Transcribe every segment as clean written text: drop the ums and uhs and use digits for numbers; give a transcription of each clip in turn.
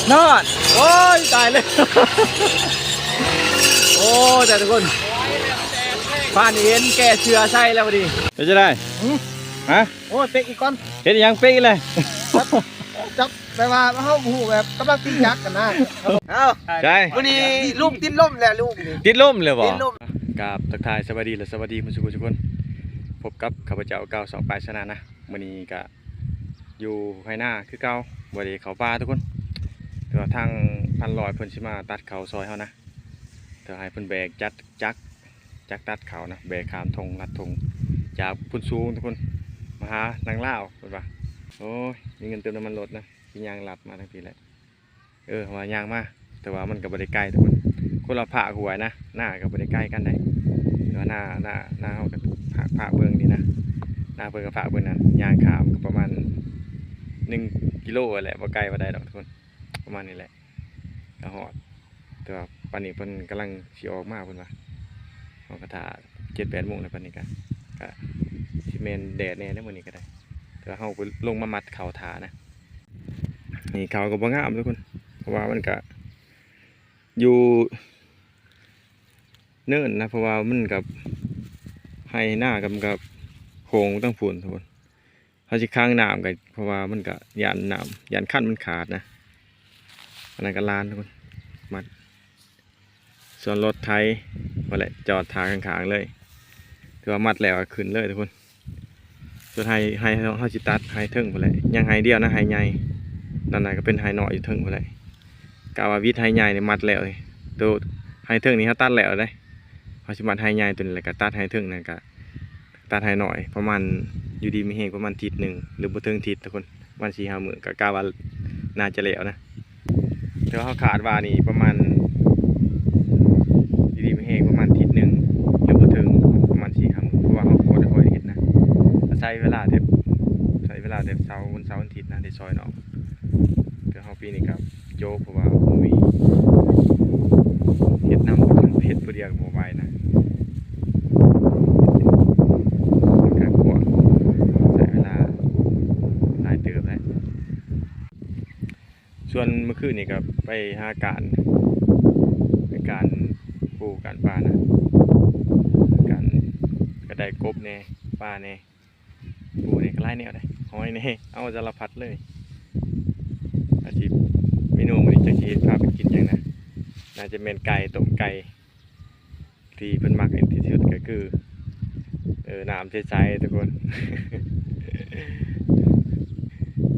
นอดโอ้ยตายเลยโอ้แต่ทุกคนผ่านเห็นแกเชือใช่แล้วพอดีจะได้ฮะโอ้เป๊กอีกก้อนเห็นยังเป๊กเลยจับไปว่าเขาหูแบบกำลังตียักษ์กันนะเอ้าใช่วันนี้ลูกติดล่มแหละลูกติดล่มเลยบ่ติดล่มกับทักทายสวัสดีและสวัสดีทุกคนพบกับข้าพเจ้าเก้าสองปลายชนะนะวันนี้ก็อยู่ไฮหน้าคือเก้าวันนี้เขาปลาทุกคนแต่ว่าทางพันลอยเพิ่นสิมาตัดเขาซอยเขานะเธอให้เพิ่นแบกจักตัดเขานะแบกขามธงลัดธงจากพุ่นสูงทุกคนมาหานางเล่าเพิ่นว่าโอ้ยมีเงินเติมน้ำมันรถนะมียางหลัดมาทั้งทีแหละว่ายางมาแต่ว่ามันกับบริใกล้ทุกคนเราผ่าหวยนะหน้ากับบริใกล้กันได้แต่ว่าหน้าเขากับผ่าเบื้องนี่นะหน้าเบื้องกับผ่าเบื้องนั้นยางขามก็ประมาณ1 กิโลแหละบ่ไกลบ่ได้ดอกทุกคนประมาณนี้แหละก็หอดแต่ว่าปันนี้เพิ่นกำลังสิออกมาเพิ่นว่าเขากระถา7-8 โมงในปันนี้ก็สิเมนแดดแน่ได้มื้อนี้ก็ได้แต่ว่าเขาลงมามัดเข่าถานะนี่เขาก็บ่งามทุกคนเพราะว่ามันก็อยู่เนิ่นนะเพราะว่ามันกับให้หน้ากับโค้งตั้งฝุ่นทุกคนเขาจะค้างน้ำกันเพราะว่ามันก็ยันน้ำยันขั้นมันขาดนะอันนั้นก็ลานทุกคนมัดส่วนรถไทยมาแหละจอดทางข้างๆเลยถือว่ามัดแล้วขึ้นเลยทุกคนส่วนไฮเขาจิตัดไฮเทิงไปเลยยังไฮเดียวนะไฮใหญ่นั่นน่ะก็เป็นไฮหน่อยอยู่เทิงไปเลยกาวาวิทไฮใหญ่เนี่ยมัดแล้วเลยตัวไฮเทิงนี้เขาตัดแล้วเลยเขาจะมัดไฮใหญ่ตัวนี้แหละก็ตัดไฮเทิงนั่นก็ตัดไฮหน่อยประมาณอยู่ดีมีเหตุประมาณทิศหนึ่งหรือบ่ถึงทิศทุกคนวัน4-5 มื้อก็กาวาน่าจะแล้วนะแต่ว่าเขาขาดว่านี่ประมาณอยู่ดีมีเหตุประมาณทิศหนึ่งหรือบ่ถึงประมาณ4-5 มื้อเพราะว่าเขาโคตรค่อยเห็นนะใช้เวลาเด็บเสาร์วันอาทิตย์นะเด็ดซอยเนาะเดี๋ยวเขาปีนี้ครับโจเพราะว่ามีเห็ดน้ำทั้งเห็ดผู้เดียวกับโมบายนะการกลัวใช้เวลาหลายเติบเลยส่วนเมื่อคืนนี่ครับไปหาการปลูกการปลานะการกระไดกบเนี่ยปลาเนี่ยปูเนี่ยก็ไล่เนี่ยได้หอยเนี่ยเอาสารพัดเลยอาชีพเมนูมันจะคิดพาไปกินอย่างนะน่าจะเป็นไก่ต้มไก่ที่เพิ่นมักอันที่สุดก็คือน้ำใสๆทุกคน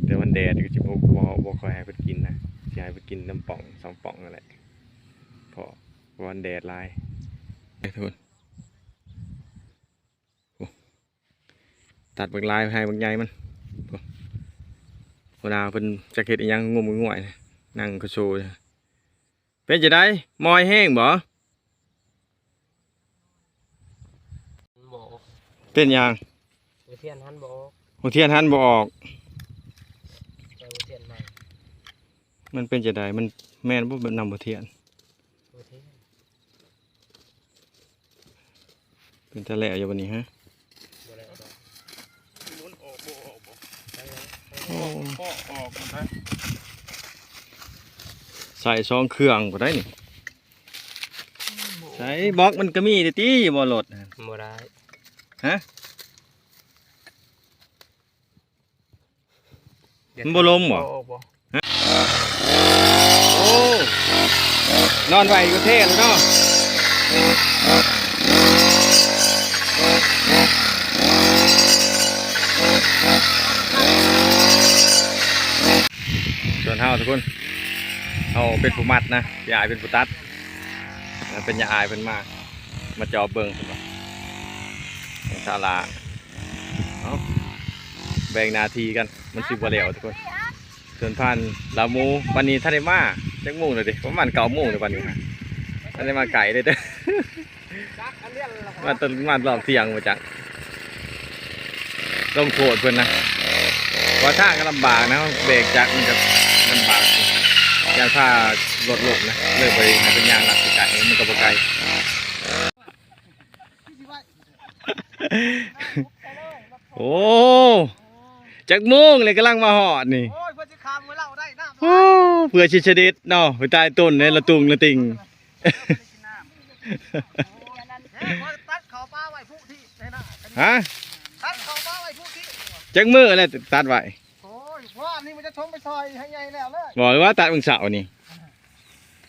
แต่มันแดดก็จะบ่ค่อยให้เพิ่นกินนะสิให้เพิ่นกินน้ำป่อง2 ป่องนั่นแหละเพราะวันแดดลายทุกคนตัดบางลายให้บางใหญ่มันเวลาเพิ่นจะเฮ็ดอีหยังงมง่วยนั่งก็โชว์เป็นจะได้มอยแห้งบ่เป็นยังหัวเทียนหันบ่หัวเทียนหันบ่ออกมันเป็นจะได้มันแม่นบ่นำหัวเทียนเป็นทะเลอยู่วันนี้ฮะใส่2 เครื่องก็ได้นี่ใส่บล็อกมันก็มีแต่ตีบ่รถบ่ได้ฮะมันบ่ลมบ่ฮะโอ้นอนไหวก็เท่แล้วเนาะส่วนเฮาทุกคนเอาเป็นผู้มัดนะยายเป็นผู้ตัดเป็นยาอายเป็นมาจอเบิ้งเป็นบ่ศาลาแบ่งนาทีกันมันสิบวันแล้วทุกคนส่วนพันลามูวันนี้ท่านได้มาจักโมงเลยดิประมาณ9 โมงเลยวันนี้ฮะท่านได้มาไก่เลยเด้อมารอบเที่ยงมาจากต้องโผล่เพื่อนนะว่าทางก็ลำบากนะเบรกจักมันก็ลำบากยางผ้ารถหลบนะเลยไปหาเป็นยางหลักไก่มันก็บ่ไกลโอ้จักโมงเลยกำลังมาหอดนี่โอ้ เพื่อชิชดิดเนาะไปใต้ต้นในละตุงละติง ตัดเขาป้าไว้ผู้ที่ในหน้า ฮะ ตัดเขาป้าไว้ผู้ที่ จักมืออะไรตัดไว้ โอ้ยว่านี่มันจะชมไปซอยให้ใหญ่แล้วเลย บอกเลยว่าตัดมึงเสาร์นี่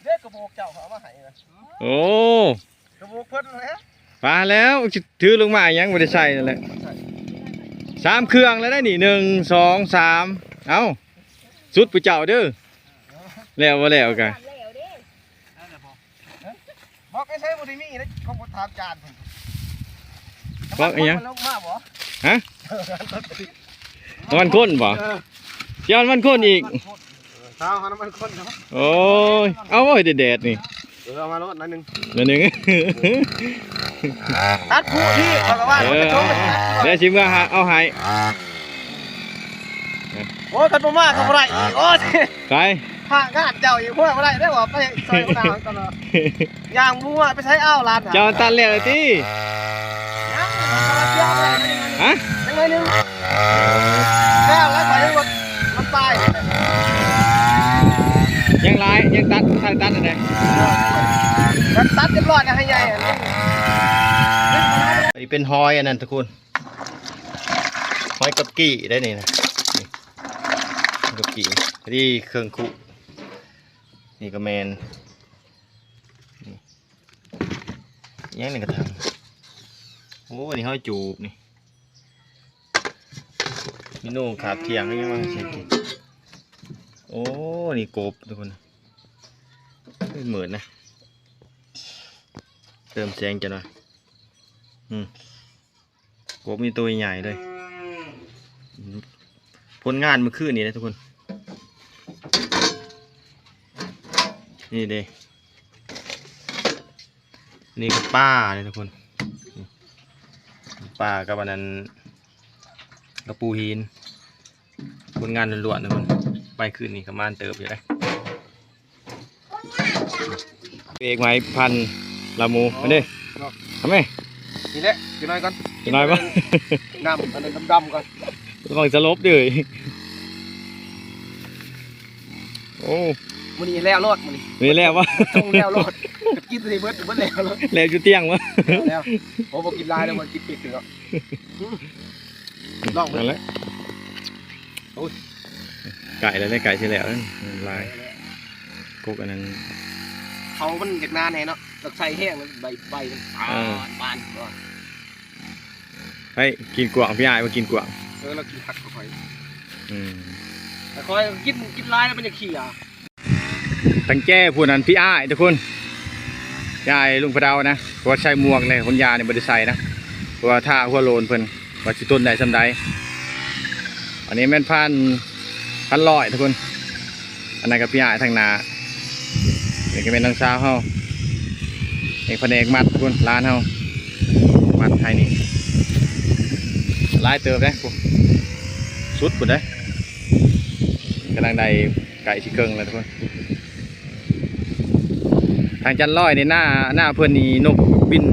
เด็กกระโบกเจ้าเขามาให้นะ โอ้ กระโบกเพิ่นเลย ปลาแล้วถือลงมายังไม่ได้ใส่นั่นแหละ3 เครื่องแล้วได้นี่1 2 3เอาสุดผู้เจ้าเด้อแล้วบ่แล้วกัน บอกไอ้ใช้บุรีมีนะเขาบอกทำจาน บอกอีหยัง ลงมาบ่ ฮะวันคนบ่ย้อนวันคนอีก เท้าเขาน้ำมันข้นครับ โอ้ยเอาไว้แดดๆนี่ เอามาลดหน่อยนึง นิดนึง ตัดผู้ที่เขาบอกว่ามันจะชมไปตัด เดี๋ยวชิมก็เอาให้ โอ้กันบ่มากก็บ่ได้อีกโอ้ย ไป ห่างานเจ้าอีกพวกบ่ได้ได้ว่าไปซอยคนเอาตลอดย่างบัวไปใช้อ้าวลาน เจ้าตันแล้วเลยติ ยังมาเที่ยวไป ฮะ ยังไงนึงแล้วแล้วไปหมดมันตาย ยังลายยังตัดอันไหน มันตัดเรียบร้อยนะให้ใหญ่ นี่เป็นหอยอันนั้นทุกคนหอยกับกี่ได้นี่นะนี่กับกี่ที่เครื่องคุนี่ก็แมนนี่ยังนี่กระถางโอ้นี่หอยจูบนี่มิโน่ขาบเทียงก็ยังมาใช่กินโอ้นี่กบทุกคนเหมือนนะเติมแสงจะหน่อยกบมีตัวใหญ่เลยผลงานเมื่อคืนนี้นะทุกคนนี่เด้นี่ก็ป้าเลยทุกคนป้ากับอันนั้นกระปูหินผลงานล้วนๆทุกคนไปคืนนี้กับมานเติบอยู่ได้เอกไม้พันละมูมาดิทำไม นี่แหละกินหน่อยก่อน กินหน่อยปะ น้ำอันนั้นดำๆก่อน ระวังจะลบด้วยโอ้ มันนี่แล้วรถมันนี่ นี่แล้ววะ ต้องแล้วรถกินสิเบิดแล้วรถ แล้วจุดเตี้ยงวะ แล้วผมบอกกินลายแล้วมันกินเป็ดถึงแล้วลอง นั่นแหละไก่แล้วได้ไก่ใช่แล้วลายกุกอันนั้น เขามันจากนานแน่เนาะตะไคร้แห้งมันใบมันบาน เฮ้ยกินกวางพี่อายมากินกวาง เรากินผักค่อย อืม แต่ค่อยกินลายแล้วมันจะขี้อ่ะ ตั้งแจ้ผู้นั้นพี่อายทุกคนพี่อายลุงพระดาวนะเพราะว่าใช้หมวกเลยคนยาเนี่ยบริใส่นะเพราะว่าท่าหัวโลนเพิ่นว่าสิต้นใดสำใดอันนี้แม่นพันลอยทุกคนอันนั้นกับพี่อายทางนานี่ก็เป็นทางซ้ายเฮาเอกแผนกมัดทุกคนร้านเฮามัดไทยนี่ลายเติบได้พวกสุดหมดได้กำลังได้ไก่ชิเกิงแล้วทุกคนทางจันร้อยในหน้าเพื่อนนี่นกบิน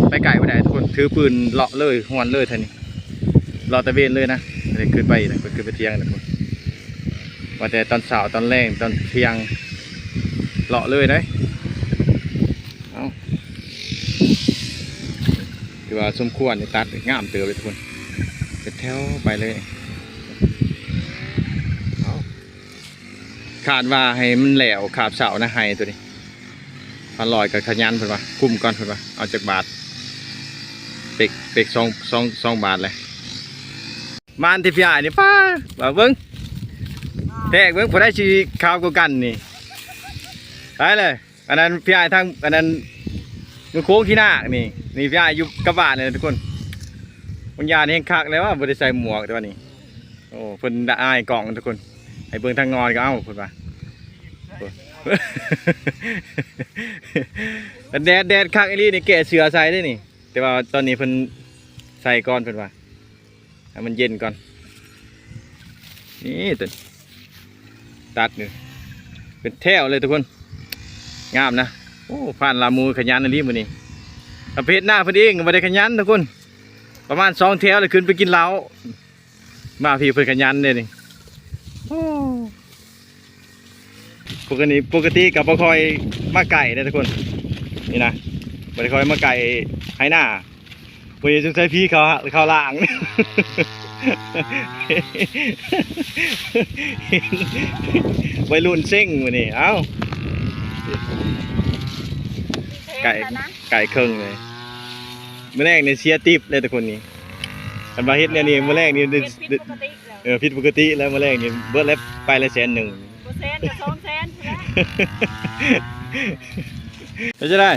ไปไก่ไปไหนทุกคนถือปืนเลาะเลยหวนเลยท่านี้เลาะตะเวนเลยนะเลยขึ้นไปนะขึ้นไปเที่ยงนะทุกคนว่าแต่ตอนเช้าตอนแรงตอนเที่ยงเลาะเลยได้เอาถือว่าสมควรในตัดงามเติบเลยทุกคนเป็นแถวไปเลยเอาขาดว่าให้มันแหลวขาบเสานะให้ตัวนี้พันลอยกับขยันเพิ่นว่าคุ้มก่อนเพิ่นว่าเอาจากบาทเป็กสองบาทเลยบ้านที่พี่อ้ายนี่ป้าว่าเบิ้งแทกเบิ้งผู้ได้ชีข้าวกูกันนี่ไปเลยอันนั้นพี่อ้ายทางอันนั้นมือโค้งขี้หน้านี่พี่อ้ายอยู่กับบ้านเลยทุกคนบางอย่างนี่คักเลยว่าบ่ได้ใส่หมวกแต่ว่านี่โอ้เพิ่นได้อ้ายกล่องทุกคนให้เบิ่งทางงอนก็เอ้าเพิ่นว่าแดดคักอีหลีนี่แกะเสือใส่ได้นี่แต่ว่าตอนนี้เพิ่นใส่ก่อนเพิ่นว่าให้มันเย็นก่อนนี่ตัวตัดนี่เป็นแถวเลยทุกคนงามนะโอ้ผ่านลามูขยันอันนี้มื้อนี้ประเภทหน้าเพิ่นเองบ่ได้ขยันทุกคนประมาณ2แถวเลยขึ้นไปกินเหล้ามาพี่เพิ่นขยันเด้นี่โอ้ ปกติกับบ่คอยมาไก่เด้อทุกคนนี่นะบ่ได้คอยมาไก่ให้หน้าบ่ได้สงสัยพี่เขาล่าง วัยรุ่นเซ็งมื้อนี้เอ้าไก่เครื่องเลยมื้อแรกนี่เสียติ๊บเลยทุกคนนี่คันว่าเฮ็ดแนวนี้มื้อแรกนี่ผิดปกติแล้วมื้อแรกนี่เบิดแล้วไปละ100,000 บ่แสนกับ2แสนพุ่นแหละจะได้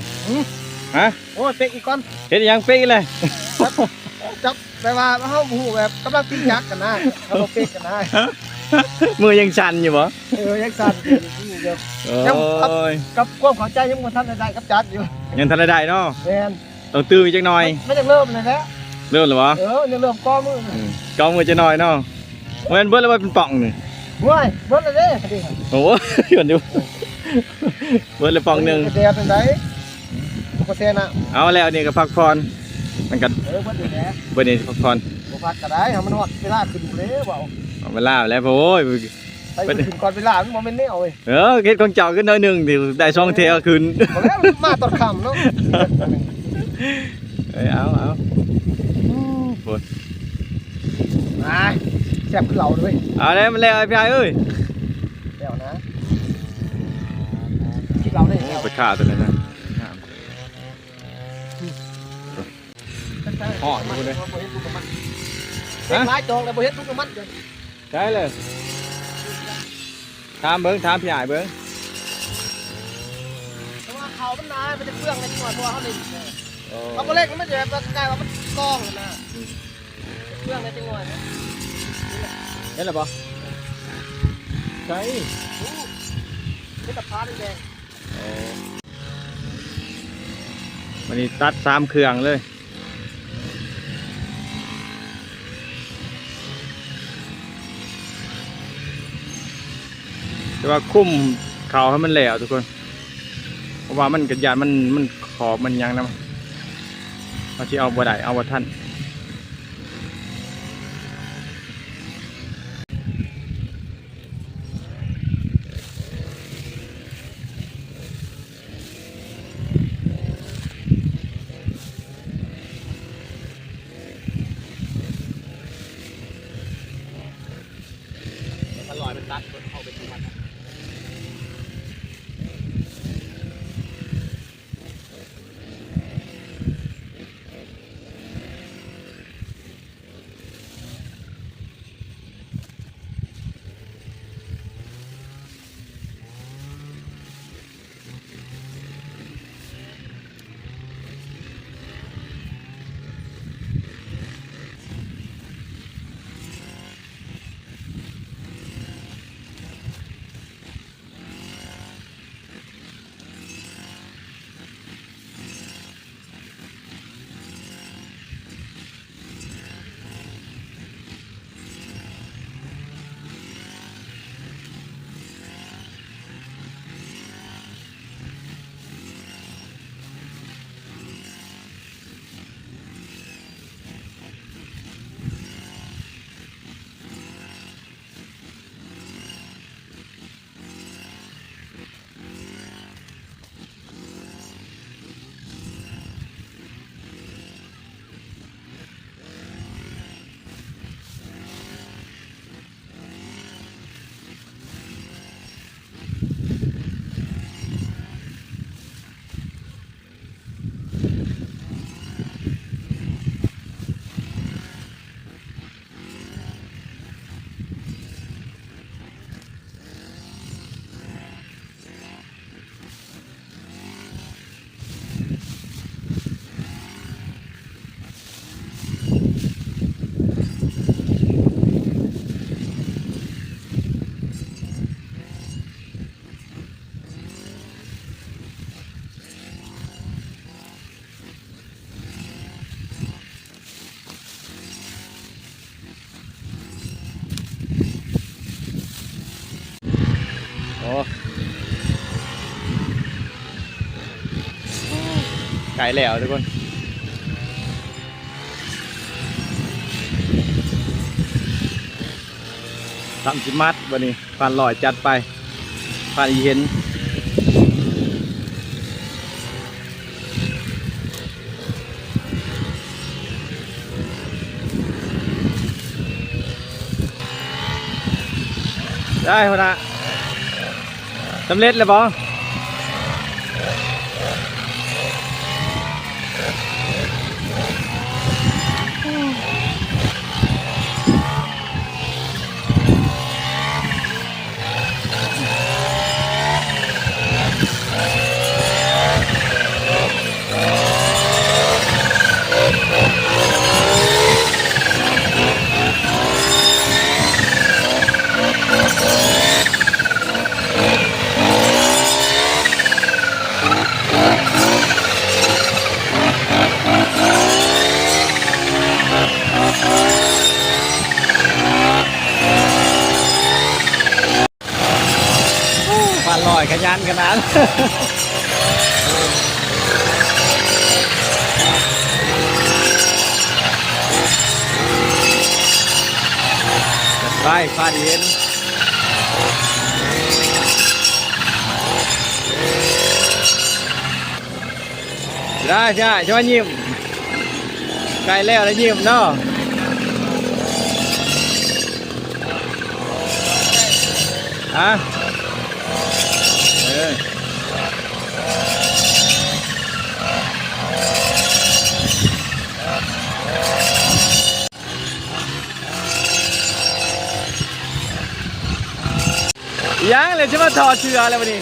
ฮะ โอ้เป๊กอีกก่อน เฮ็ดหยังเป๊กอีกเลย จับแปลว่าเฮาฮู้แบบกำลังปิ้งยักษ์กันนะเอาบ่เป๊กกันนะ มือยังสั่นอยู่บ่ ยังสั่นอยู่เดียว โอ้ย กับความเข้าใจยังบ่ทันได้กับจัดอยู่ ยังทันได้เนาะ แม่น ต้องตื้ออีกจักหน่อย ไม่ได้เริ่มเลยนะ เริ่มแล้วบ่ ยังเริ่มก้อมือ ก้องมือจะหน่อยเนาะเหมือนเบิดแล้วว่าเป็นป่องนี่ ว้ายเบิดเลยเด้ดิ โอ้ยหย่อนดูเบิดแล้วป่องหนึง เดียวเป็นไดบ่แซ่น่ะ เอาแล้วนี่ก็พักผ่อนมันก็ เบิดอยู่แหละ เบิดนี่พักผ่อน บ่พักก็ได้มันฮอดเวลาขึ้นเลยบ่ เอาเวลาแล้วโอ้ย ไปขึ้นก่อนเวลามันบ่แม่นแนวเว้ย เฮ็ดของเจ้าขึ้นหน่อยหนึงสิได้2เที่ยวคืน บ่แล้วมาตอนค่ำเนาะ เอาโอ้ย แซ่บขึ้นเหล่าด้วย เอาแล้วมันแล้วไอ้พี่เอ้ย เดี๋ยวนะคิดเราได้แล้ว ไปฆ่าตัวนั้นนะห่อดูเลย เฮ็ดหลายจองแล้วบ่เฮ็ดทุกมันเด้อ ใช่เลยถามพี่ใหญ่เบิ้ง แต่ว่าเขามันนานมันจะเปลืองในจังหวัดเพราะว่าเขาเล่นเอาบ่เล่นมันจะแบบกลายว่ามันกองนะเปลืองในจังหวัดนะ เห็นหรือเปล่าใช่ นี่ตะพาแดง วันนี้ตัด3 เครื่องเลยแต่ว่าคุ้มเขาให้มันแหลวทุกคนเพราะว่ามันกระยานมันขอบมันยังนะเอาที่เอาบ่ได้เอาบ่ทันอร่อยมันตัดเข้าไปทุกวันไก่แล้วทุกคน30 มัดวันนี้ฟันลอยจัดไป ผ่านอีเห็นได้พอนะสำเร็จเลยบอผ่านลอยขยันขนาดไปผ่านอีเห็นได้ใช่ช่วยยิ้มใกล้แล้วแล้วยิ้มเนาะฮะยังเลยจะมาถอดเสื้ออะไรวะนี่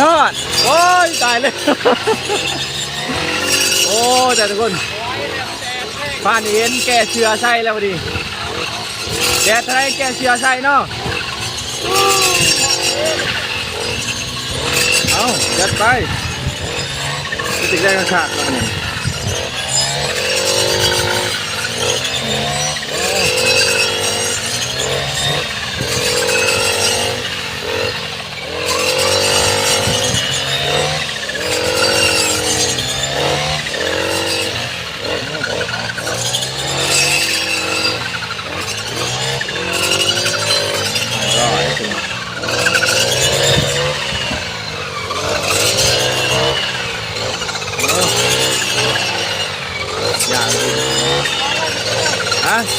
นอดโอ้ยตายเลยโอ้แต่ทุกคนผ่านเห็นแกเสื้อใส่แล้ววะนี่แกทำไมแกเสื้อใส่เนาะเอาจัดไปติดแรงกระชากแล้วนี่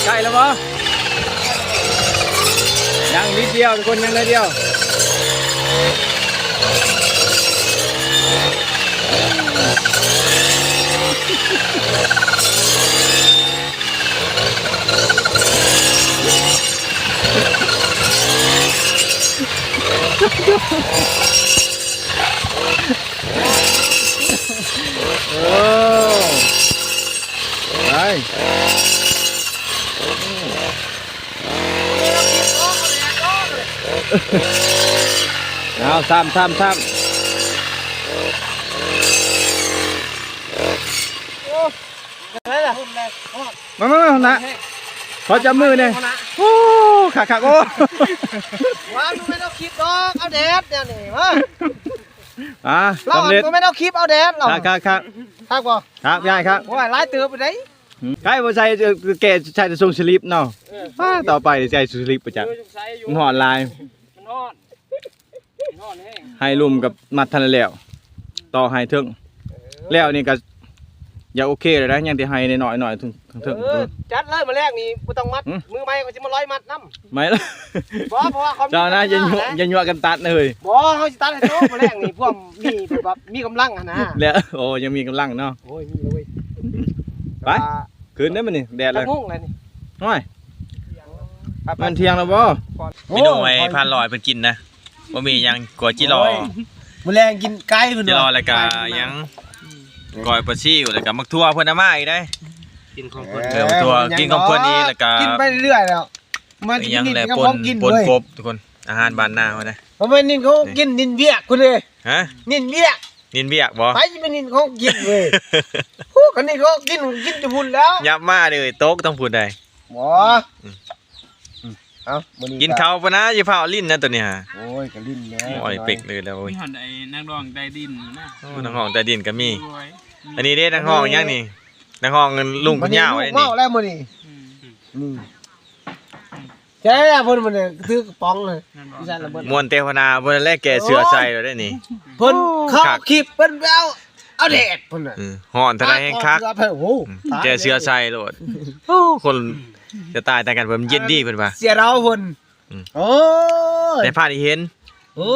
ใกล้แล้วมั้งยังนิดเดียวทุกคนยังนิดเดียวโอ้ไปเอาซ้ำมานะเขาจับมือเนี่ยโอ้ขาโอ้ว้าวมึงไม่ต้องคลิปดอกเอาแดดเนี่ยนี่มาเรา สำเร็จ ไม่ต้องคลิปเอาแดดหรอกครับครับบ่ครับยายครับโอ้ยไล่เตือไปไหนใกล้บ่ใส่แกใส่จะส่งสลิปเนาะต่อไปใส่สลิปประจักษ์มันหอนลายให้ลุ่มกับมัดทันแล้วต่อให้ถึงแล้วนี่ก็อย่าโอเคเลยนะยังที่ให้หน่อยถึงจัดเลยมาแรกนี่บ่ต้องมัดมือไม้ก็จะมาร้อยมัดน้ำไม่ละเพราะว่าเขาเจ้านะยันยัวกันตัดเลยบ่เขาจะตัดให้โตมาแรกนี่พวกมีแบบมีกำลังนะแล้วโอ้ยังมีกำลังเนาะโอ้ยมีเลยไปคืนได้มั้ยนี่แดดเลยงงเลยนี่น้อยมันเที่ยงแล้วบ่เมนูไอ้พันลอยเพิ่นกินนะบ่มีหยังก๋วยจิรอมื้อแรงกินไก่เพิ่นจิรอแล้วก็หยังก้อยปลาซิวแล้วก็มักทั่วเพิ่นเอามาอีกได้กินของเพิ่นทั่วกินของเพิ่นอีกแล้วก็กินไปเรื่อยแล้วมันกินนี่ก็กินปนกบทุกคนอาหารบ้านนาเฮานะบ่แม่นนินเขากินนินเวียกกูเลยฮะนินเวียกบ่ไปสิเป็นนินเขากินเว้ยโอ้กันนี่เขากินจะพุ่นแล้วยับมาเลยโต๊ะต้องพูดได้บ่เอามื้อนี้กินข้าวปะนะอย่าเผาลิ้นนะตัวเนี้ยโอ้ยก็ลิ้นแล้วโอ้ยเป็กเลยแล้วโอ้ยมีหันไอ้นักร้องใต้ดินนะโอ้นักร้องใต้ดินก็มีอันนี้เด้นักร้องยังนี่นักร้องลุงคุณย่าไว้นี่เมาแล้วมื้อนี้ ใช่แล้วเพิ่นมันถือกระป๋องเลยพี่ชายระเบิด มวนเตวนาบ่ได้แลกแก่เสือใส่แล้วได้นี่ เพิ่นเข้าคลิปเพิ่นไปเอาแดดเพิ่นน่ะ ฮ้อนเท่าใดแฮงคัก โอ้โห แก่เสือใส่โลดคนจะตายแต่กันเพิ่นเย็นดีเพิ่นว่า เสียเราเพิ่นโอ้ย ในภาพที่เห็น โอ้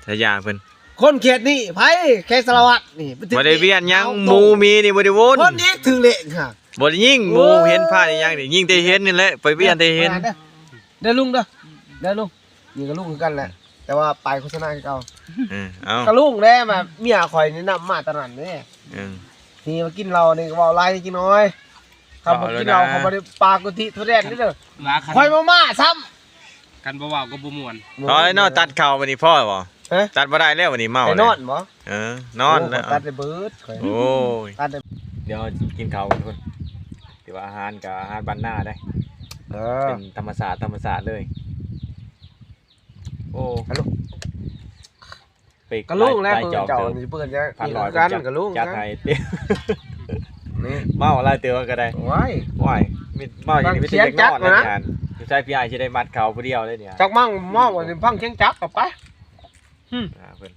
ทะยาเพิ่น คนเขตนี่ไผแค่สารวัตรนี่ บ่ได้เวียนหยังหมูมีนี่บ่ได้วน คนนี้ถือเละค่ะ บ่ได้ยิงหมูเห็นภาพนี่ยังนี่ยิงแต่เห็นนี่แหละไปเวียนแต่เห็น เด้อลุงเด้อเด้อลุงนี่ก็ลุงคือกันแหละแต่ว่าไปโฆษณาคือเก่า เอา ก็ลุงแน่มาเมียข่อยแนะนำมาตะนั้นเด้ นี่มากินเรานี่ก็เว้าหลายกินน้อยครับมากินเราเขาบ่ได้ปลากะทิทุเรียนนี่เด้อ ลาคัน ข่อยมาซ้ำ กันบ่เว้าก็บ่ม่วน เอาเลยเนาะตัดเข่าวันนี้พ่อบ่ ฮะ ตัดบ่ได้แล้ววันนี้เมา ไอ้ เล นอย นบ่ นอนแล้ว โตัดได้เบิดข่อย โอ้ย ตัดได้ เดี๋ยวกินข้าวกันทุกคนถือว่าอาหารกับอาหารบ้านหน้าได้ เออ เป็นธรรมศาสตร์เลยโอ้ กะลุง ไป กะลุงแล้ว หายจอก เจ้า เติม นี่เปิ้นจะ พัน นี่ ลอย กัน จัด กะลุง จัด นะ ให้เตี้ย นี่ เมาอะไรเตือก็ได้ ว้าย ว้ายมีเมาอย่างนี้ไม่ เสี ใช่ ยง เด็กนอน จัด นะ นะ ยานใช่พี่ไอที่ได้มัดเขาผู้เดียวเลยเนี่ย จักมั่งมองว่าสิพังเชียงจักกลับไป เพิ่น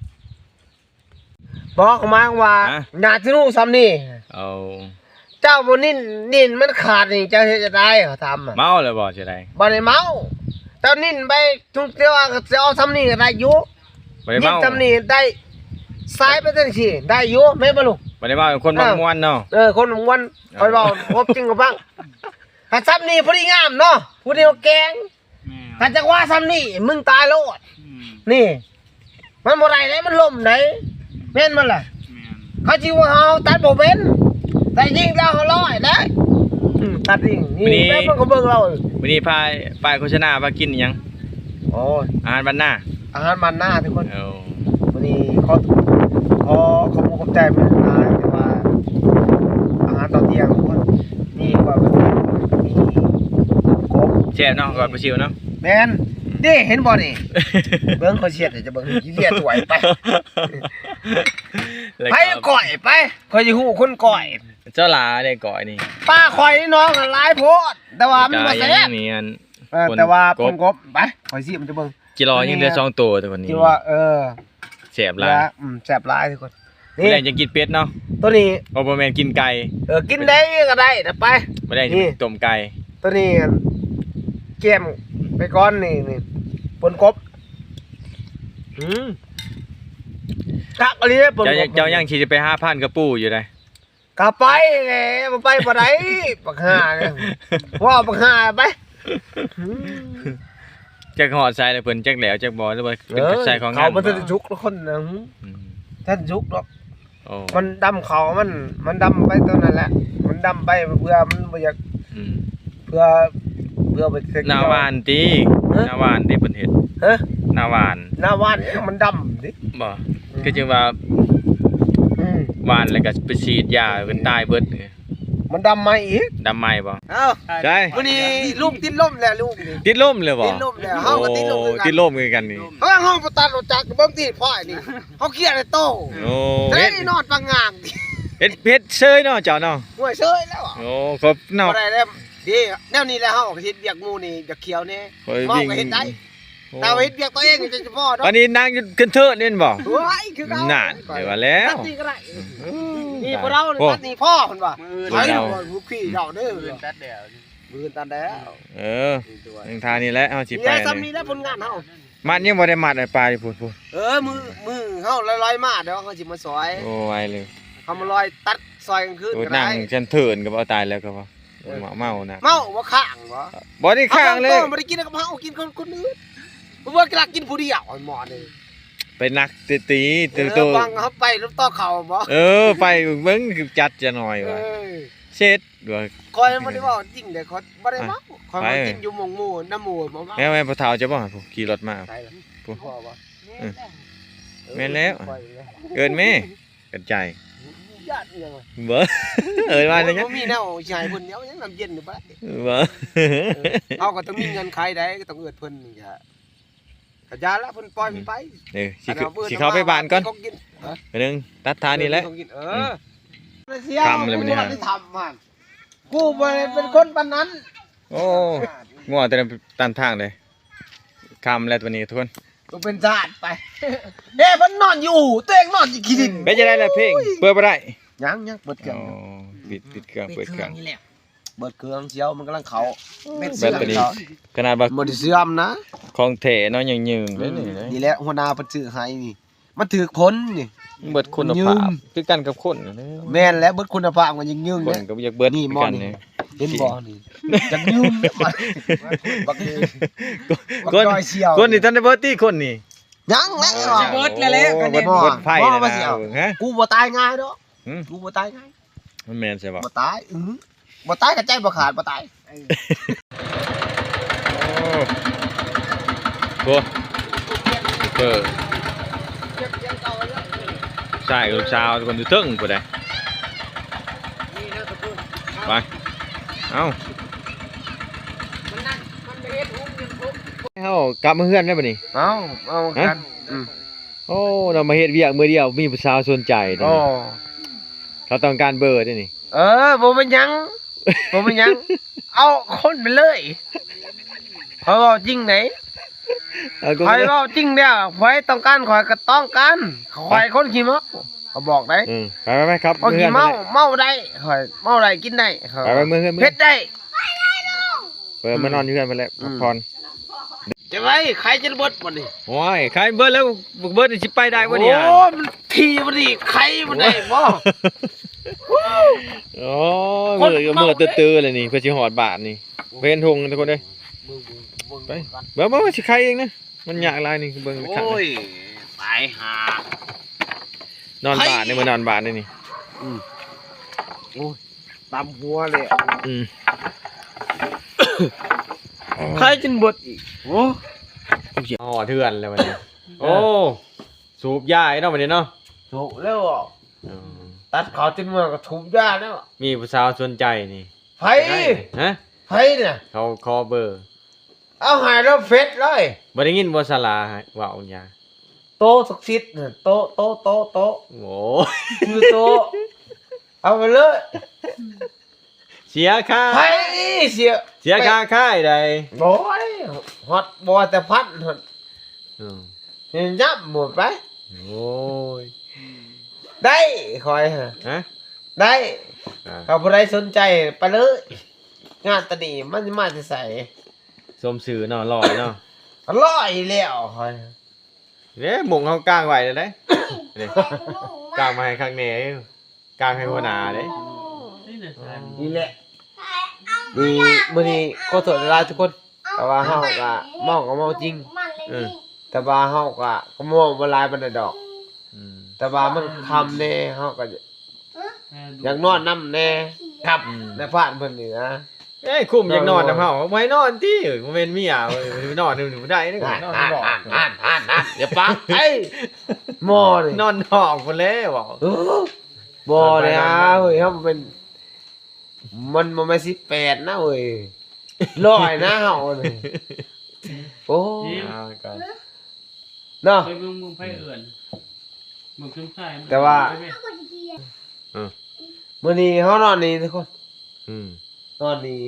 บอกมาว่า ฮะ ญาตินูซ้ำนี่ เอา เจ้าบ่นิ่นมันขาดนี่เจ้าเฮ็ดจะได้เขาทำอ่ะ เมาเลยบ่ใช่ได บ่ได้เมาเจ้านิ่นไปทุกเที่ยวก็สิเอาซ้ำนี่ก็ได้อยู่ บ่ได้ นิ่น เมา ซ้ำนี่ได้สายไปจังซี่ได้อยู่แม่นบ่ลูก บ่ได้เมาเป็นคนบางมวนเนาะ คนม่วนคอยเว้าพบจริงกับบ้างถ้าซ้ำนี่พอดีงามเนาะผู้เดียวแกง แม่ ถ้าจักว่าซ้ำนี่มึงตายโลด อืม นี่ มันบ่ได้ได้มันล่มได้แม่นมันล่ะ แม่น เขาจิว่าเฮาตัดบ่เป็นแต่ยิงแล้วเฮาร้อยได้ตัดยิงนี่แม่มันก็เบิ่งเรา วันนี้พายโฆษณาพากินอิหยัง โอ้ย อาหารบ้านหน้า อาหารมันหน้าทุกคน เอา วันนี้ขอมุกขอบใจเพิ่นหลายแต่ว่าอาหารตอนเที่ยงทุกคนมีกว่าประเทศมีกบ แซ่บเนาะก่อนไปชิวเนาะ แม่นนี่เห็นบ่นี่ เบิ่งเขาเชียดเดี๋ยวจะเบิ่งขี้เลียดถวยไป แล้ว ไปก่อยไปข่อยสิฮู้คนก่อย เจ้าหลาได้ก่อยนี่ ป้าข่อยนี่น้องหลายโพดแต่ว่ามันบ่แซ่บ นี่อัน แต่ว่า ป ป น น ก ก บ บไปข่อยสิมันจะเบิ่ง จิรอยังเหลือ2ตัวแต่วันนี้ ที่ว่าแซ่บหลาย แซ่บหลายทุกคน นี่แหละจะกินเป็ดเนาะ ตัวนี้ บ่แม่นกินไก่ กินได้ก็ได้แต่ไป บ่ได้ นี่ ต้มไก่ ตัวนี้แก้มไปก่อนนี่ปนกบกักอะไรเนี่ยปนกบ เจ้ายังสิไปหาพันกระปูอยู่ได้ กะไปไงบ่ไปบ่ได้บักห่าเนี่ยว่าบักห่าไป จักหอดใส่แล้วเพิ่นจักแหล้วจักบ่หรือว่าเป็นใส่ของงาน เขามันจะจุกทุกคนนะ อืม ท่านจุกหรอก โอ้ มันดำเขามันดำไปตัวนั้นแหละมันดำไปเพื่อมันบ่อยาก อืม เพื่อไปเสก หน้าหวานติหน้าหวานติเพิ่นเฮ็ด ฮะ หน้าหวาน หน้าว่านเนี่ยมันดำดิ บ่คือจังว่าหวานแล้วก็ไปฉีดยาเพิ่นตายเบิด มันดำมาอีก ดำไหม้บ่ เอ้า ใช่ วันนี้ลูกติดล่มแล้วลูกนี่ ติดลมเลยบ่ ติดลมแล้วเฮาก็ติดลมคือกัน ติดลมคือกันนี่ เฮ้ยห้องประตัดรถจักรเบิ่งติดพ่อยนี่เขาเครียดไอ้โต โอ้ เฮ้ เฮ็ ย ด นอนปังงางดิ เฮ็ดเพชรเชยเนาะเจ้าเนาะ ห่วยเซยแล้วอ่ะ โอ้ครับเนาะ บ่ได้แล้วดีแนวนี้แหล้วเฮาก็เฮ็ดเวียกหมู่นี่จะเขียวแน่ คอย มอง วิ่ง ก็เฮ็ดได้ โอ้ แต่ว่าเฮ็ดเวียกตัวเองนี่จะพอเนาะ วันนี้นางอยู่ขึ้นเทิดนี่บ่ โอ้ยคือเก่า นั่นเดี๋ยวว่าแล้ว ตัดนี่ก็ได้นี่พวกเรานี่ โอ้ ตัดนี่พ่อเพิ่นว่า มื้อ ไอ้ เรา ลูกพี่เราเด้อ อื่นตัดแล้ว มือตัดแล้ว เออทางทางนี้แหละเฮาสิไป นี่ซ้ำ นี่ นี่แล้วผลงานเฮา มัดยังบ่ได้มัดไอ้ปลาอยู่พูด มือเฮาลอยๆมาเดี๋ยวเฮาสิมาซอย โอ้ไวเลย เฮามาลอยตัดซอยกลางคืน โอ้ ก็ นั่ ได้ งฉันเถินก็บ่ตายแล้วก็บ่เมานะ เมาบ่ข้างบ่ บ่ได้ข้างเลย บ่ได้กินกับเฮากินคนอื่นบ่ว่ากินกินผู้เดียวหมอนี่ ไปนักตี เอ ตัว อฟังเฮาไปแล้วต่อเข่าบ่ เออไปเบิ่งจัดจะหน่อย เอ ว่า อ เช็ดด้วย คอยบ่ได้เว้าจริงเด้คอยบ่ได้เมาคอยมา ไป กินอยู่หม่องหมู่น้ำหมู่บ่เมา แม่พ่อเฒ่าจะบ่ผู้ขี่รถมา ไปแล้ว ปุ๊บ พ่อบ่ แม่นแล้ว ปอยเลย เอิ้นแม่กันใจ ญาติอีหยังวะ บ่เอิ้นว่าจังไง บ่มีแนวสิให้เพิ่นเดี๋ยวยังน้ำเย็นอยู่บ่ได้ บ่ เอาก็ต้องมีเงินใครได้ก็ต้องเอื้อเพิ่นนี่ฮะกระยาละเพิ่นปล่อยมันไป นี่สิเข้าไปบ้านก่อน กิน ไปนึงตัดทางนี่แหละ เออ ทำเลยมันเนี่ย กูบ่ได้ทำมันกูบ่ได้เป็นคนปานนั้น โอ้ งัวแต่ละตามทางเลยคำแล้วตัวนี้ทุกคน ก็เป็นชาติไปเด้มันนอนอยู่ตัวเองนอนอยู่ขี้ดิน เป็นจะได้ละเพลงเปิดบ่ได้ ยังเปิดเครื่ อ๋ อ องปิดเครื่องเปิดเครื่อง นี่แหละ เปิดเครื่องเสียวมันกำลังเขาเม็ด แบ เสื่ ต อม ตัวนี้ เขา ขนาดว่า บ่ได้เสื่อมนะ ของแท้เนาะยังยืงเลยนี่นะ นี่แหละหัวหน้าเพิ่นซื้อให้นี่มันถือผลนี่ เบิดคุณภาพคือกันกับคนนะ แม่นแล้วเบิดคุณภาพมันยัง คน เนี่ย ก็อยากเบิด นี่ คือ หม้อ กัน นี่ นี่ เห็นบ่นี่จักยืมบักคน ดอยเสียว คนนี่ท่านได้เบิดที่คนนี่ ยังแล้ว เบิดแล้วก็ เบิ เด็ ด ด เบิดไพ่ บ่ นะ มาเสียว ฮะ กูบ่ตายง่ายดอก หืม กูบ่ตายง่าย มันแม่นใช่บ่ บ่ตายบ่ตายก็ใจบ่ขาดบ่ตาย โอ้เออใช่ลูกสาวทุกคนอยู่ตึ้งพุ่นได้ไปเอ้าเฮากลับมาเฮือนได้บ่นี่ เอากัน โอ้เรามาเฮ็ดเวียกมื้อเดียวมีผู้สาวสนใจเด้ โอ้ เขาต้องการเบอร์เด้นี่ บ่เป็นหยังบ่เป็นหยังเอาคนไปเลยเขาเว้าจริงไหน เอาก็ ข่อยเว้าจริงเด้อข่อยต้องการข่อยก็ต้องการข่อยคนขี้เมาเขาบอกได้ ไปครับ ข่อยขี้เมาได้ข่อยเมาได้กินได้ ไปมื้อเฮือน เฮ็ดได้ เปิดมานอนอยู่เฮือนไปแล้วพักผ่อน จะไว้ใครจะเบิดบ่นี่ โอ้ยใครเบิดแล้วเบิดนี่สิไปได้บ่เนี่ย โอ้มันทีบ่นี่ใครบ่ได้บ่ โอ้ยมือตื้อๆเลยนี่เพื่อสิหอดบาทนี่เว้นทงทุกคนเด้ยไปเบิ่งสิใครเองนะมันยากหลายนี่เบิ่งคัก โอ้ยตายหาน อนบาทนี่มานอนบาทนี่นี่ โอ้ยตามหัวเลย อืม ใครจะเบิดอีกโอ้ อ๋อเถื่อนแล้ววันนี้โอ้สูบยาไอ้เนาะวันนี้เนาะ ถูกแล้วอ่ะตัดเขาจนเมื่อก็ทุบยาแล้ว มีผู้สาวสนใจนี่ ไผ ฮะ ไผเนี่ย เขาคอเบอร์ เอาหายแล้วเฟซเลย บ่ได้ยินบ่ศาลาว่าเอาหยัง โตสักชิดเนี่ยโต โอ้ คือโตเอาไปเลย เสียค่า ไผเสีย เสียค่าค่ายใด โอ้ยฮอตบ่แต่พัดฮอต อืม เห็นยับหมดไป โอ้ย ได้คอยฮะ ฮะ ได้ อ่า เขาผู้ใดสนใจไปเลยงานตะนีมันจะมาจะใส่ สมสื่อเนาะลอยเนาะ อร่อยแล้วคอย เด้หมุงเขากลางไว้เลยเด้เด้กลางมาให้ข้างในกลางให้หัวหน้าเด้ นี่น่ะครับ นี่แหละนี่มื้อนี้ก็สดลาทุกคนแต่ว่าเฮาก็เมาก็เมาจริง เออ แต่ว่าเฮาก็เมาบ่หลายปานใดดอก อืม แต่ว่ามันคำแน่เฮาก็อยากนอนนำแน่ครับในพานเพิ่นนี่นะ เอ้ยคุ้มอยากนอนนำเฮาไว้นอนติบ่แม่นเมียเว้ยนอนนี่บ่ได้เด้อนอนบ่ อย่าปักไอ้หมอนี่ นอนนอกพุ่นแล้วบ่ บ่เลยอ่ะเฮ้ยเฮาเป็นมันบ่แม่น18นะเว้ย100นะเฮานี่โอ้ เอาก่อน เนาะ ไปเบิ่งไผเอื่นเบิ่งขึ้นชาย แต่ว่า ไปไหม มื้อนี้เฮานอนนี่ทุกคน อืม นอนนี่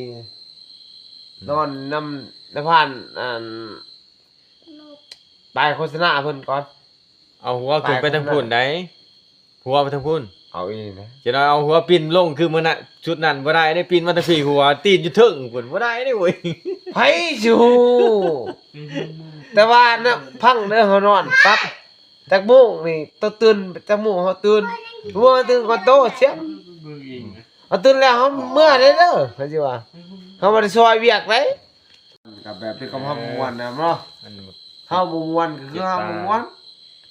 นอนในพานตายโฆษณาเพิ่นก่อน เอาหัวขึ้นไปทางพุ่นได้หัวไปทางพุ่น เอาอีกนะ จะเอาหัวปีนลงคือมื้อน่ะชุดนั้นบ่ได้ได้ปีนมาแตะพี่หัวตีนอยู่เทึงพุ่นบ่ได้เด้เว้ย ไผสิฮู้แต่ว่านะพังเด้อเฮานอนปั๊บจักโมงนี่ต้องตื่นจักโมงเฮาตื่นหัวตื่นก่อนโตเสียง เบิ่งเองนะ เฮาตื่นแล้วเฮาเมื่อได้เด้อเพิ่นสิว่าเฮาบ่ได้ซอยเวียกเด้กับแบบที่เขาม่วนนะเนาะ อัน เฮาบ่ม่วนก็คือเฮาบ่ม่วน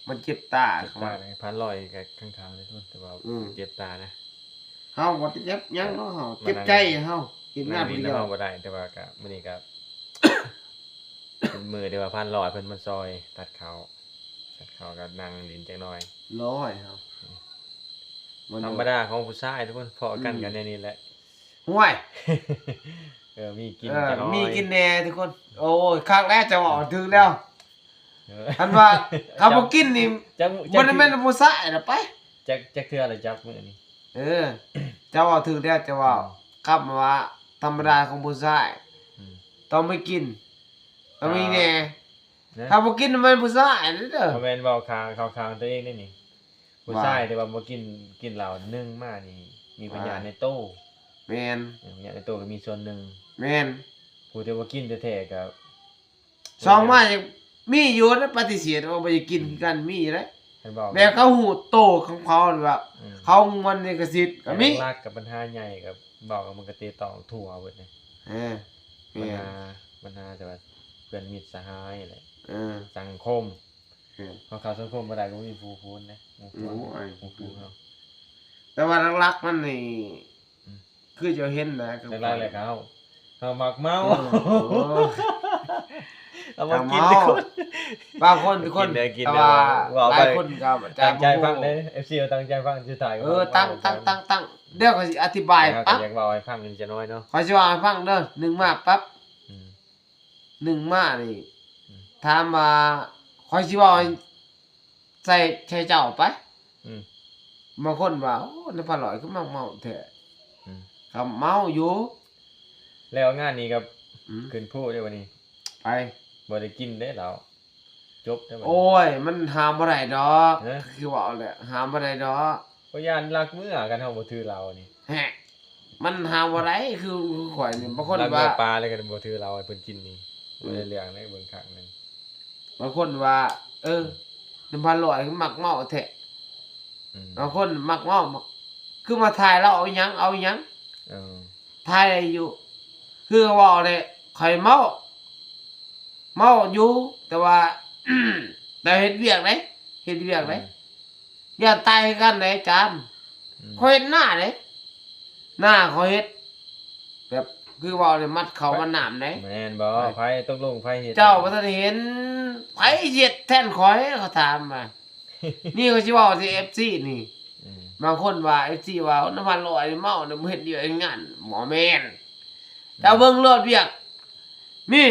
มันเจ็บตา เจ็บ เขา ตา ว่า เลยพันลอยกับข้างๆเลยทุกแต่ว่า อืม เจ็บตานะ เฮาบ่ได้เจ็บหยังเนาะเฮาเจ็บใจเฮากินงาน มื้ ผู้ อ เดี นี้ ยว เราบ่ได้แต่ว่าก็มื้อนี้ก็ เป็นมือเดียวว่าพันลอยเพิ่นมาซอยตัดเขาก็นั่งลิ้นจักหน่อย ร้อยเฮามัน ธรรมดาของผู้ชายทุกคนพอกันกันในนี้แหละ ห่วย มีกิน เออ จักหน่อย มีกินแน่ทุกคน โอ้ยครั้งแรกจะบอกถึงแล้ว เออ อันว่าถ้าบ่กินนี่ จัก บ่ได้แม่นผู้ชายน่ะไป จักเทื่ออะไรจับมื้อนี้ เออเจ้าว่าถึงแล้วจะว่าคำว่าธรรมดาของผู้ชาย อืม ต้องไม่กินต้องมีแน่ นะ ถ้าบ่กินมันผู้ชายเด้อ คอมเมนต์เว้าคางเข้าคางตัวเองได้นี่ผู้ชายแต่ว่าบ่กินเหล้านึ่งมานี่มีพยานในตู้ แม่น พยานในตู้ก็มีส่วนหนึง แม่น ผู้ที่บ่กินแท้ๆก็ สองมายังมีอยู่นะปฏิเสธว่าบ่ได้กินคือกันมีอยู่เด้ เพิ่นบอก แต่เขาหูโตของเขาแบบ อืม เขามันนี่กสิทธิ์ก็มี รักกับปัญหาใหญ่กับบอกกับมันก็ตีต่อทั่วเบิดนี่ เออ ปัญ แม่น หาปัญหาแต่ว่าเพื่อนมิตรสหายอะไร เออ สังคม เออ พอเข้าสังคมบ่ได้ก็มีฟูฟูนนะหมู่ฟู โอ้ย หมู่ฟูเนาะ แต่ว่ารักๆมันนี่ อืม คือจะเห็นนะ แต่ได้แหละเขามักเมา โอ้โห เอามากินทุกคน บางคนทุกคน กิน แต่ เด้อ ว่า ว่า ห ไป ลายคนก็ ตั้งใจฟังเด้อ FC ตั้งใจฟังสุดท้ายก็ ตั้งเดี๋ยวเขาสิอธิบาย ปั๊ ปั๊ บบ อยากเว้าให้ฟังนิดจะน้อยเนาะ เขาสิว่าให้ฟังเด้อหนึ่งมาปั๊บ อืม หนึ่งมานี่ อืม ถามว่าเขาสิว่าให้ใส่เจ้าไป อืม บางคนว่าโอ้น้ำปลาหลอยก็เมาแท้ อืม ครับเมาอยู่ แล้วงานนี้กับ อืม ขึ้นผู้ได้วันนี้ ไป บ่ได้กินได้แล้วจบได้บัดนี้ โอ้ย มันหามบ่ได้ดอก เอ๊ะ คือว่าเอาแหละหามบ่ได้ดอก ก็ยานรักเมื่อกันเฮาบ่ถือเรานี่ แฮะมันหามบ่ได้คือข่อยนี่บางคน รัก ว่า เมื่อปลาเลยกันบ่ถือเราให้เพิ่นกินนี่บ่ได้เรื่องในเบิ่งคักนึง บางคนว่า น้ำพันลอยคือมักเมาแท้ อืม บางคนมักเมาคือมาถ่ายแล้วเอาหยัง เออ ถ่ายได้อยู่ คือว่าเนี่ยข่อยเมาอยู่ แต่ว่า แต่เฮ็ดเวียกเด้อย่าตายกันเด้อาจารย์ อืม เขาเฮ็ดหน้าเด้หน้าเขาเฮ็ดแบบคือว่าเนี่ยมัดเขามันน้ำเด้ แม่นบ่ไผตกลงไผเฮ็ด เจ้าบ่ทันเห็นไผเฮ็ดแทนข่อยเขาถามมา นี่เขาสิเว้าสิ FC นี่ อืม บางคนว่า FC ว่าน้ำมันลอยเมาเนี่ยบ่เฮ็ดเดียวเองงานหมอแม่นเจ้าเบิ่งรถเวียกมี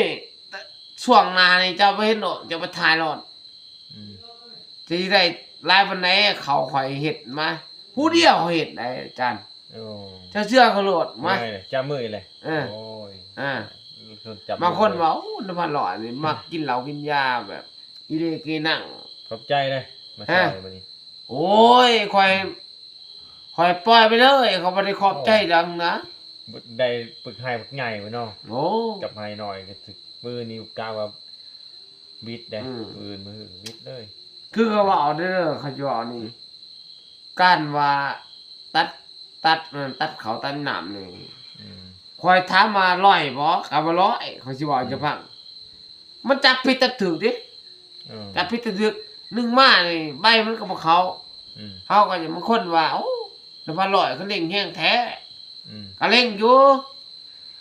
ช่วงหน้านี่เจ้าบ่เห็นดอกเจ้าไปถ่ายรถ อืม สิได้หลายปานใดเขาข่อยเฮ็ดมาผู้เดียวเขาเฮ็ดได้อาจารย์ โอ้ เจ้าเชื่อเขาโลดมา เมื่อยเลยจับมือเลย เออ โอ้ย อ่า จัมือ บางคนว่าโอ้น้ำมันหลอดนี่มักกินเหล้ากินยาแบบอีเดกีนั่ง ขอบใจเลยมาใส่บัดนี้ โอ้ยคอยปล่อยไปเลยเขาบ่ได้ขอบใจดังนะ บ่ได้ปึกให้ปึกใหญ่ไว้เนาะ โอ้ กับให้หน่อยก็ถึกมือนี่กล้าว่าบิดได้ อืม ปืนมือบิดเลย คือเขาว่าเอาเด้อเขาจะว่านี่การว่าตัดเขาตัดหนามนี่ อืม คอยถามมาร้อยบ่ก็บ่ร้อยเขาสิว่าจะพังมันจับผิดจับถูกดิ เออ จับผิดจับถูกหนึ่งมานี่ใบมันก็บ่เขา อืม เขาก็จะบางคนว่าโอ้น้ำมันร้อยเขาเล่งแห้งแท้ อืม ก็เล่งอยู่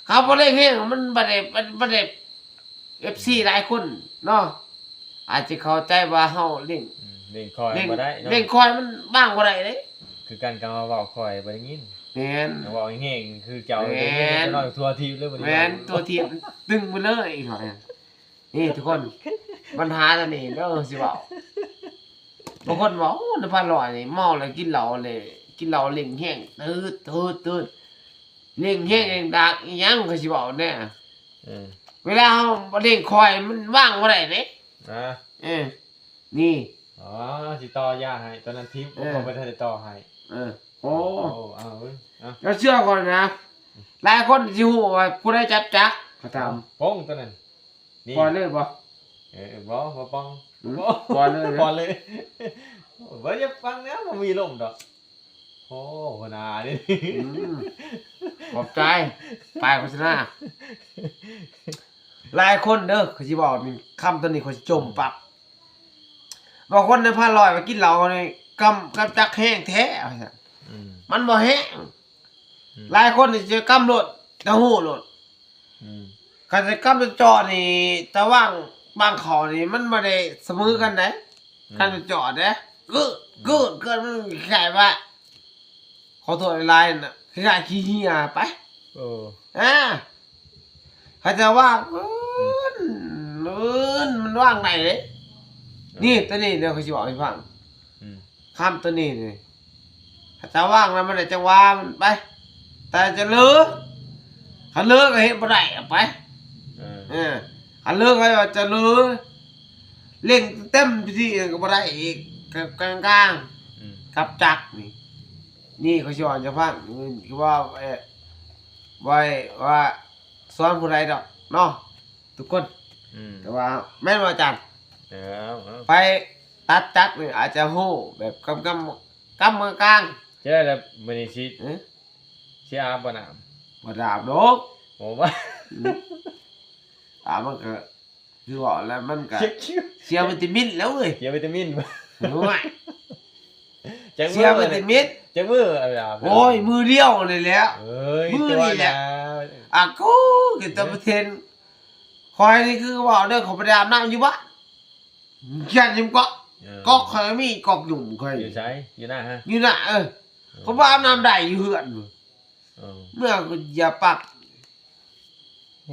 เขาบ่เล่งแห้งมันบ่ได้ FC หลายคนเนาะอาจจะเข้าใจว่าเฮาเล่ง อืมเล่นคอย เล่ง บ่ได้เนาะ เล่งคอยมันบ้างบ่ได้เด้ คือการกำมาเว้าคอยบ่ได้ยิน แม่น เว้าแห้งๆคือเจ้า แม่ เดี๋ยวน จะน้อยทั่วทีเลยบ่ได้ แม่นตัวทีมตึงไปเลยหน่อยนี่ทุกคนปัญหาตัวนี้เด้อสิเว้าบางคนบอกโอ้น้ำพันร้อยนี่เมาแล้วกินเหล้าเลยกินเหล้าเล่งแห้งตืดเล่งแห้งเล่งดักอีหยังก็สิเว้าแน่ เออ เวลาเฮาบ่เล่งคอยมันว่างบ่ได้เด้ อ่ะ นี่ อ๋อสิต่อยาให้ตอนนั้นทีมผมก็บ่ทันได้ต่อให้ โอ้ เอาเว้ยเอา เราเชื่อก่อนนะหลายคนสิฮู้ว่าผู้ใดจับจักเขาถาม ป้องตัวนั้นนี่ พอเลยบ่ บ่ป้อง พอเลย พอเลยบ่จะฟังนะมันมีลมดอกโอ้หัวหน้านี่ ขอบใจไปโฆษณาหลายคนเด้อเขาสิบอกนี่คำตัวนี้เขาสิจมปับบางคนในพาลอยไปกินเหล้านี่กำจักแห้งแท้ว่าซั่น อืม มันบ่แห้ง อืม หลายคนนี่จะกำโลดจะฮู้โลด อืม คันจะกำจะจอนี่แต่ว่างบางข้อนี่มันบ่ได้เสมอกันเด้คันจะจอดเด้เกิดมันคล้ายๆว่าขอโทษหลายๆน่ะคล้ายๆขี้เหี้ยไป โอ้ เขาจะว่างมันว่างไหนเลยนี่ตัวนี้เดี๋ยวเขาจะบอกให้ฟัง อืม ข้ามตัวนี้นี่เขาจะว่างแล้วมันจะว่ามันไป แต่จะเลือกเขาเลือกก็เห็นบ่ได้เอาไป เออ อันเลิกให้ว่าจะเลยเล่งเต็มที่ก็บ่ได้อีกกลางๆกับจักนี่นี่เขาสิว่าจะฟังคือว่าไว้ว่าสอนผู้ใดดอกเนาะทุกคนแต่ว่าแม่นว่าอาจารย์ไปตัดจักนี่อาจจะฮู้แบบกำมือกลาง เจ้าแล้วมื้อนี้สิ เอ๊ะ สิอาบบ่น้ำ บ่ดาบดอก โอ้ว่า มันก็คือว่าแล้วมันก็ เช็คคิว เสียวิตามินแล้วเว้ย เสียวิตามินบ่ โอ้ย จัก เสียวิตามิน จักมื้ออาบ โอ้ยมือเดียวเลยแหล้ว เอ้ย มื้อ ตัว นี่แหละ นะ อ่ะกูคือตะประเทศคอยนี่คือว่าเด้อเขาไปอาบน้ำอยู่บ้านแค่ยิ้มก็คอยมีกอกหยุ่มคอย อยู่ไสอยู่หน้าฮะ อยู่น่ะเขาว่าอาบน้ำได้อยู่เฮือน เออ เมื่อกูอย่าปัก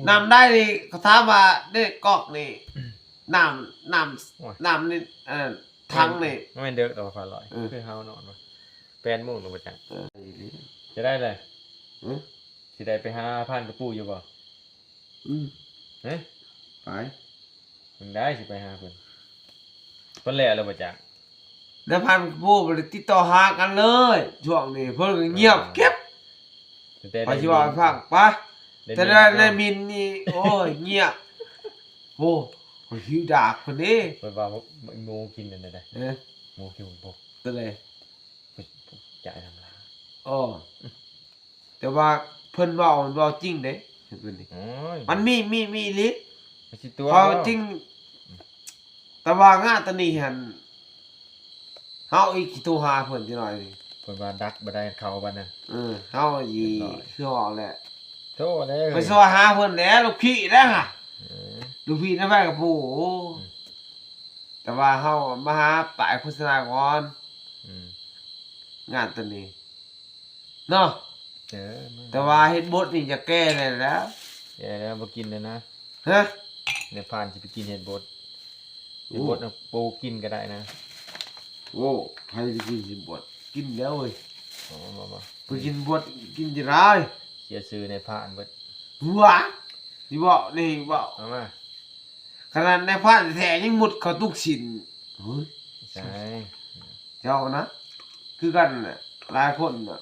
น้ำได้นี่เขาถามว่าได้กอกนี่น้ำนี่ทั้งนี่ บ่แม่นเด้อดอกฟ้าลอย เออ คือเฮานอนบ่8:00 นลงไปจังจะได้เลย อืม สิได้ไปหาพันกระปูอยู่บ่ เฮ้ย ไป มึงได้สิไปหาเพิ่นเพิ่นแล้วบ่จัก แล้วพันผู้บริติดต่อหากันเลยช่วงนี้เพิ่นก็เงียบเก็บ แต่ ไปสิว่าให้ฟังไปแต่ได้มินนี่โอ้ยเงียบโอ้ยหิวดากคนนี้ เพิ่นว่างูกินนั่นได้ เอ๊ะ งูกินบ่ ตัวเลย จ่ายทำลา อ๋อแต่ว่าเพิ่นเว้ามันเว้าจริงเด้เพิ่นนี่ โอ้ย มันมีลิ ไปสิตัว พอจริงแต่ว่างานตอนนี้หันเฮาอีกสิโทรหาเพิ่นจักหน่อยนี่ เพิ่นว่าดักบ่ได้เข้าบัดน่ะ เฮาสิคือว่าแหละ โทษเด้อ ไปสวหาเพิ่นแหล้วลูกพี่นะฮะ เออ ลูกพี่นะแฟนกับปู่โอ้แต่ว่าเฮามาหาป้ายโฆษณาก่อน อืม งานตัวนี้เนาะ เออ แต่ว่าเฮ็ดบทนี่จะแก้ได้แล้ว แย่แล้วบ่กินเลยนะ ฮะ ในพานสิไปกินเห็ดบดเห็ดบดน่ะปูกินก็ได้นะ โอ้ใครจะกินสิบทกินแล้วเว้ย อ๋อมา ไปกินบทกินจะได้ เสียซื้อในพานเบิด หัวนี่บอกนี่บอก เอามา ขนาดในพานแท้ยังหมดเขาทุกชิ้นเฮ้ย ใช่ เจ้านะ คือกันน่ะหลายคนน่ะ